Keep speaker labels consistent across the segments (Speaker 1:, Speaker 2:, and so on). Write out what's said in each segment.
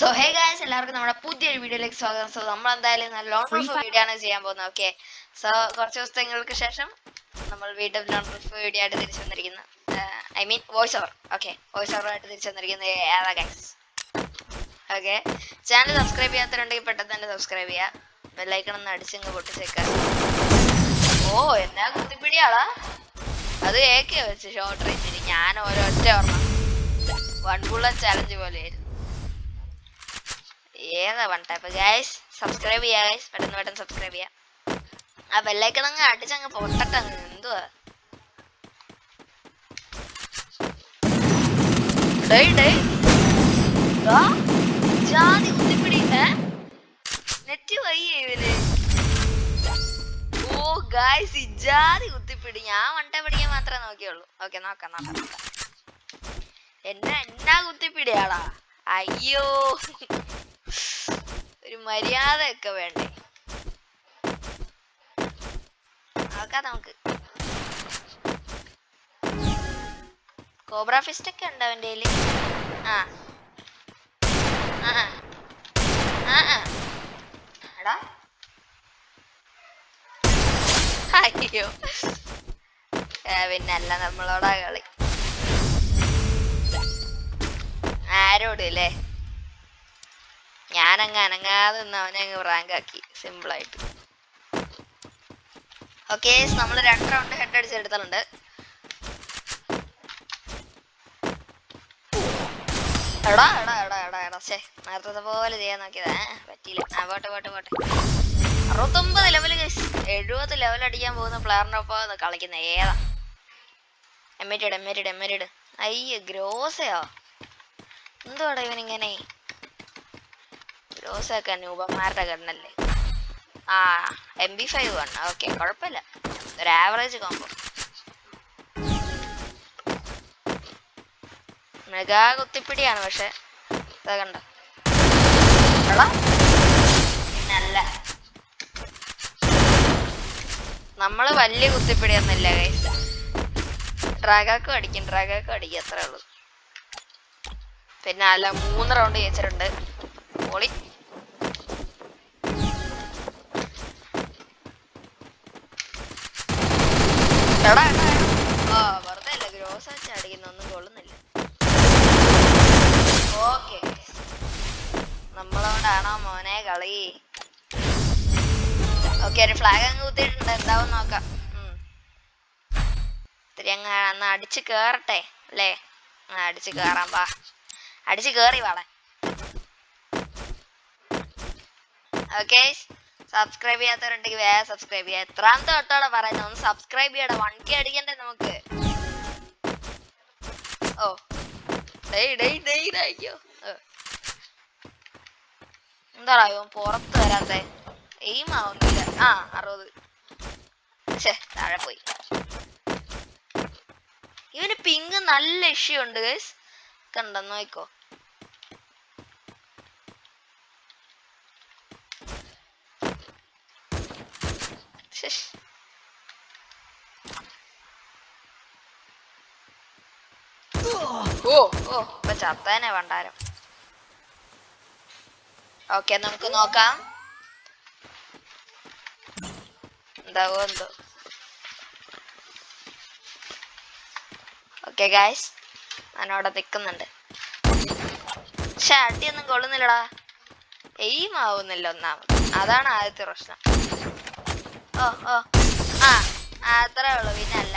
Speaker 1: So hey guys, എല്ലാവർക്കും നമ്മുടെ പുതിയൊരു വീഡിയോയിലേക്ക് സ്വാഗതം. സോ നമ്മൾ എന്തായാലും നല്ല ലോൺ പ്രൂഫ് വീഡിയോ ആണ് ചെയ്യാൻ പോകുന്നത്. ഓക്കെ, സോ കുറച്ച് ദിവസങ്ങൾക്ക് ശേഷം നമ്മൾ വീണ്ടും ലോൺ പ്രൂഫ് വീഡിയോ ആയിട്ട് തിരിച്ചു വന്നിരിക്കുന്നു. I mean voice over. Okay, voice over ആയിട്ട് തിരിച്ചു വന്നിരിക്കുന്നത് ഏതാ ഗൈസ്? ഓക്കെ, ചാനൽ സബ്സ്ക്രൈബ് ചെയ്യാത്തവരുണ്ടെങ്കിൽ പെട്ടെന്ന് തന്നെ സബ്സ്ക്രൈബ് ചെയ്യുക. ബെല്ലൈക്കൺ ഒന്ന് അടിച്ചങ്ങ് പൊട്ടിച്ചേക്കാം. ഓ, എന്നാ കുത്തിപ്പിടിയാളാ അത് ഏക്കെ വെച്ച് ഷോർട്ട് റേഞ്ചിൽ ഞാൻ ഒരൊറ്റ ഓർമ്മ വൺ ബുള്ളറ്റ് ചാലഞ്ച് പോലെയായിരുന്നു. ഏതാ വൺ ടൈപ്പ് ഗൈസ്? സബ്സ്ക്രൈബ് ചെയ്യാ ഗൈസ്, പെട്ടെന്ന് സബ്സ്ക്രൈബ് ചെയ്യാം. ആ ബെല്ലൈക്കൺ അങ്ങ് അടിച്ചങ്ങ് പൊട്ടട്ടെ. എന്തുവാ ജാതി കുത്തിപ്പിടി നെറ്റ് വയ്യേ ഇവന്. ഓ ഗൈസ്, ഇജാതി കുത്തിപ്പിടി. ഞാൻ വണ്ട പിടിക്കാൻ മാത്രമേ നോക്കിയുള്ളൂ. ഓക്കെ, നോക്കാം. എന്നാ കുത്തിപ്പിടിയാളാ? അയ്യോ, ഒരു മര്യാദയൊക്കെ വേണ്ടേ? നോക്കാം നമുക്ക്. കോബ്ര ഫിസ്റ്റ് ഒക്കെ ഉണ്ട് അവൻ്റെ കയ്യില്. എടാ അയ്യോ, പിന്നല്ല നമ്മളോടാ കളി. ആരോട് അല്ലേ? ഞാനങ്ങ് അനങ്ങാതെ നിന്ന് അവനെ അങ്ങ് റാങ്ക് ആക്കി സിമ്പിളായിട്ട്. ഓക്കെ, നമ്മൾ 2 റൗണ്ട് ഹെഡ് അടിച്ചെടുത്തിട്ടുണ്ട്. എടാ നേരത്തെ പോലെ ചെയ്യാൻ നോക്കിയതാ, പറ്റിയില്ല. പോട്ടെ 69 ലെവൽ, 70 ലെവൽ അടിക്കാൻ പോകുന്ന പ്ലെയറിനൊപ്പം കളിക്കുന്ന ഏതാ? എമ്മേറ്റഡ്. അയ്യ, ഗ്രോസയോ? എന്തുവാടാ ഇവനിങ്ങനെ? ഗ്രോസൊക്കെ ന്യൂബന്മാരുടെ ഗണ്ണല്ലേ? MP5 ആണ്. ഓക്കെ, കുഴപ്പമില്ല, ഒരു ആവറേജ് കോമ്പോ. മെഗാ കുത്തിപ്പിടിയാണ്, പക്ഷെ കണ്ട പിന്നല്ല. നമ്മള് വലിയ കുത്തിപ്പിടിയൊന്നുമില്ല ഗൈസ്. ഡ്രാഗാക്കും അടിക്കും അത്രേ ഉള്ളൂ. പിന്നെ അല്ല 3 റൗണ്ട് ജയിച്ചിട്ടുണ്ട്. പൊളി. വെറുതെ അല്ല, ഗ്രോസ് വെച്ച് അടിക്കുന്നൊന്നും കൊള്ളുന്നില്ല. ഓക്കെ, നമ്മളോടാണോ മോനെ കളി? ഓക്കെ, ഒരു ഫ്ലാഗ് അങ്ങ് കുത്തിയിട്ടുണ്ട്. എന്താവും നോക്കാം. ഇത്തിരി അങ്ങ് അടിച്ച് കേറട്ടെ അല്ലേ? അടിച്ച് കേറാം, വാ. അടിച്ച് കേറി വാളെ. ഓക്കെ, സബ്സ്ക്രൈബ് ചെയ്യാത്തവരുണ്ടെങ്കിൽ വേറെ സബ്സ്ക്രൈബ് ചെയ്യാം. എത്രാമത്തെ തൊട്ടോടെ പറയുന്നത്? ഒന്ന് സബ്സ്ക്രൈബ് ചെയ്യടാ. 1K അടിക്കണ്ടേ നമുക്ക്? ഓ അയ്യോ, എന്താടാ ഇവൻ പുറത്ത് വരാത്തെ? എയിം ആവുന്നില്ല. 60. താഴെ പോയി. ഇവന് പിങ്ക് നല്ല ഇഷ്യൂ ഉണ്ട് ഗൈസ്, കണ്ടെന്ന് നോക്കോ. ഇപ്പൊ ചത്തേനെ ഭണ്ടാരം. ഓക്കെ, നമുക്ക് നോക്കാം എന്താവോ എന്തോ. ഓക്കെ ഗൈസ്, ഞാനവിടെ നിൽക്കുന്നുണ്ട്. പക്ഷെ അടിയൊന്നും കൊള്ളുന്നില്ലടാ. എയിം ആവുന്നില്ല ഒന്നാമത്, അതാണ് ആദ്യത്തെ പ്രശ്നം. അത്രേ ഉള്ളു, പിന്നെ അല്ല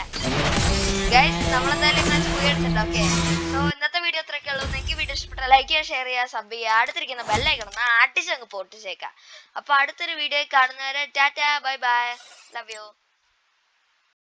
Speaker 1: ഗൈസ്. നമ്മളെന്തായാലും അടിച്ചിട്ടുണ്ട്. ഓക്കെ, സോ ഇന്നത്തെ വീഡിയോ അത്രയൊക്കെ ഉള്ളൂ. നിങ്ങൾക്ക് വീഡിയോ ഇഷ്ടപ്പെട്ടാൽ ലൈക്ക് ചെയ്യുക, ഷെയർ ചെയ്യുക, സബ് ചെയ്യുക, അടുത്തിരിക്കുന്ന ബെല്ലൈക്കൺ അടിച്ചങ്ങ് പൊട്ടിച്ചേക്കാം. അപ്പൊ അടുത്തൊരു വീഡിയോ കാണുന്നവരെ ടാറ്റാ, ബൈ, ലവ് യു.